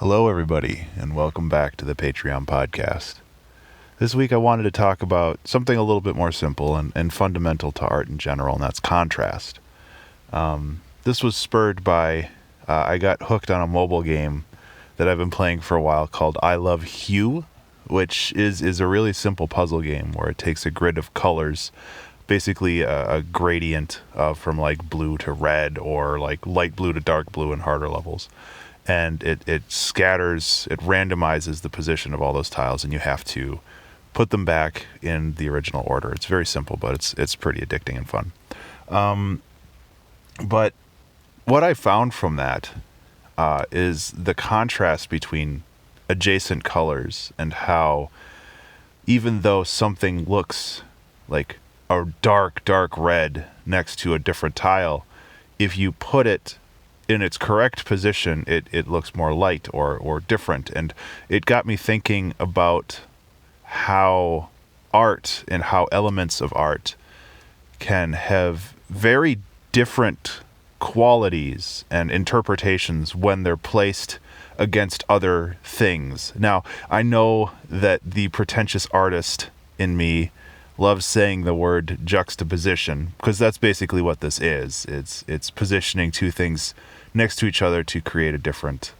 Hello, everybody, and welcome back to the Patreon podcast. This week I wanted to talk about something a little bit more simple and fundamental to art in general, and that's contrast. This was spurred by, I got hooked on a mobile game that I've been playing for a while called I Love Hue, which is a really simple puzzle game where it takes a grid of colors, basically a gradient from like blue to red or like light blue to dark blue in harder levels. And it scatters, it randomizes the position of all those tiles, and you have to put them back in the original order. It's very simple, but it's pretty addicting and fun. But what I found from that is the contrast between adjacent colors and how even though something looks like a dark red next to a different tile, if you put it in its correct position, it looks more light or different. And it got me thinking about how art and how elements of art can have very different qualities and interpretations when they're placed against other things. Now, I know that the pretentious artist in me loves saying the word juxtaposition, because that's basically what this is. It's positioning two things next to each other to create a different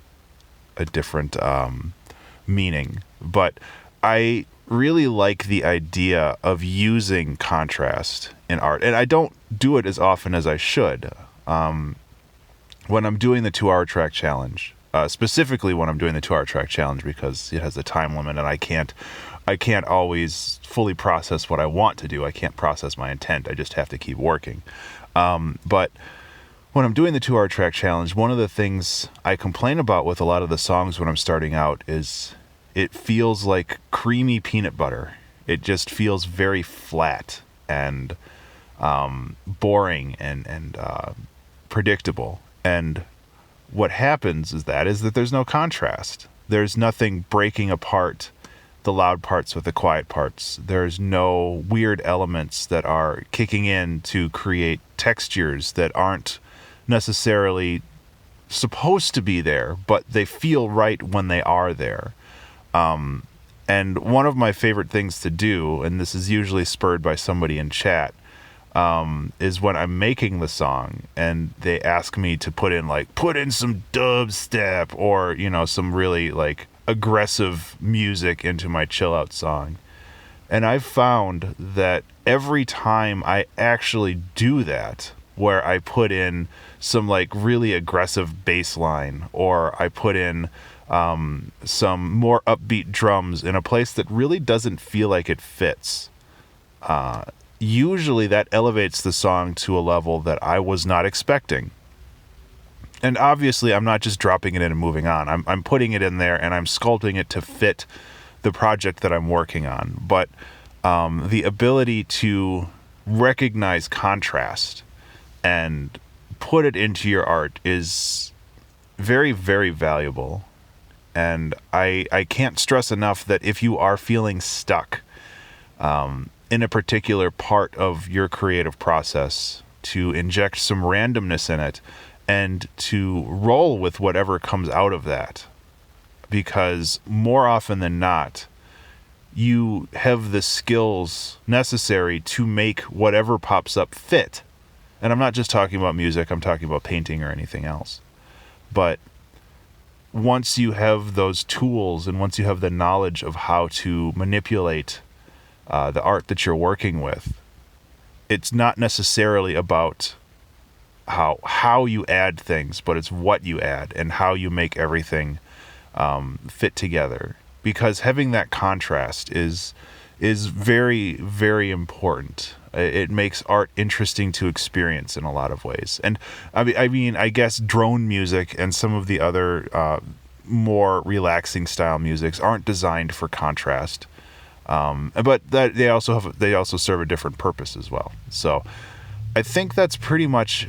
meaning. But I really like the idea of using contrast in art, and I don't do it as often as I should. When I'm doing the 2-hour track challenge, specifically when I'm doing the 2-hour track challenge, because it has a time limit and I can't always fully process what I want to do. I can't process my intent. I just have to keep working. But when I'm doing the 2-hour track challenge, one of the things I complain about with a lot of the songs when I'm starting out is it feels like creamy peanut butter. It just feels very flat and boring and predictable. And what happens is that there's no contrast. There's nothing breaking apart the loud parts with the quiet parts. There's no weird elements that are kicking in to create textures that aren't necessarily supposed to be there, but they feel right when they are there. And one of my favorite things to do, and this is usually spurred by somebody in chat, is when I'm making the song and they ask me to put in some dubstep or, some really like aggressive music into my chill out song. And I've found that every time I actually do that, where I put in some like really aggressive bass line, or I put in some more upbeat drums in a place that really doesn't feel like it fits, usually that elevates the song to a level that I was not expecting. And obviously I'm not just dropping it in and moving on. I'm putting it in there and I'm sculpting it to fit the project that I'm working on. But the ability to recognize contrast and put it into your art is very, very valuable. And I can't stress enough that if you are feeling stuck in a particular part of your creative process, to inject some randomness in it and to roll with whatever comes out of that. Because more often than not, you have the skills necessary to make whatever pops up fit. And I'm not just talking about music, I'm talking about painting or anything else. But once you have those tools and once you have the knowledge of how to manipulate the art that you're working with, it's not necessarily about how you add things, but it's what you add and how you make everything fit together. Because having that contrast is very, very important. It makes art interesting to experience in a lot of ways. And I mean, I guess drone music and some of the other more relaxing style musics aren't designed for contrast, but that they also serve a different purpose as well. So I think that's pretty much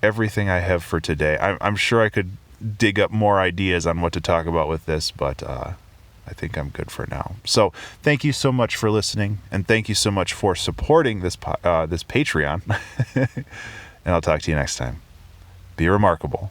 everything I have for today. I'm sure I could dig up more ideas on what to talk about with this, but I think I'm good for now. So thank you so much for listening, and thank you so much for supporting this Patreon. And I'll talk to you next time. Be remarkable.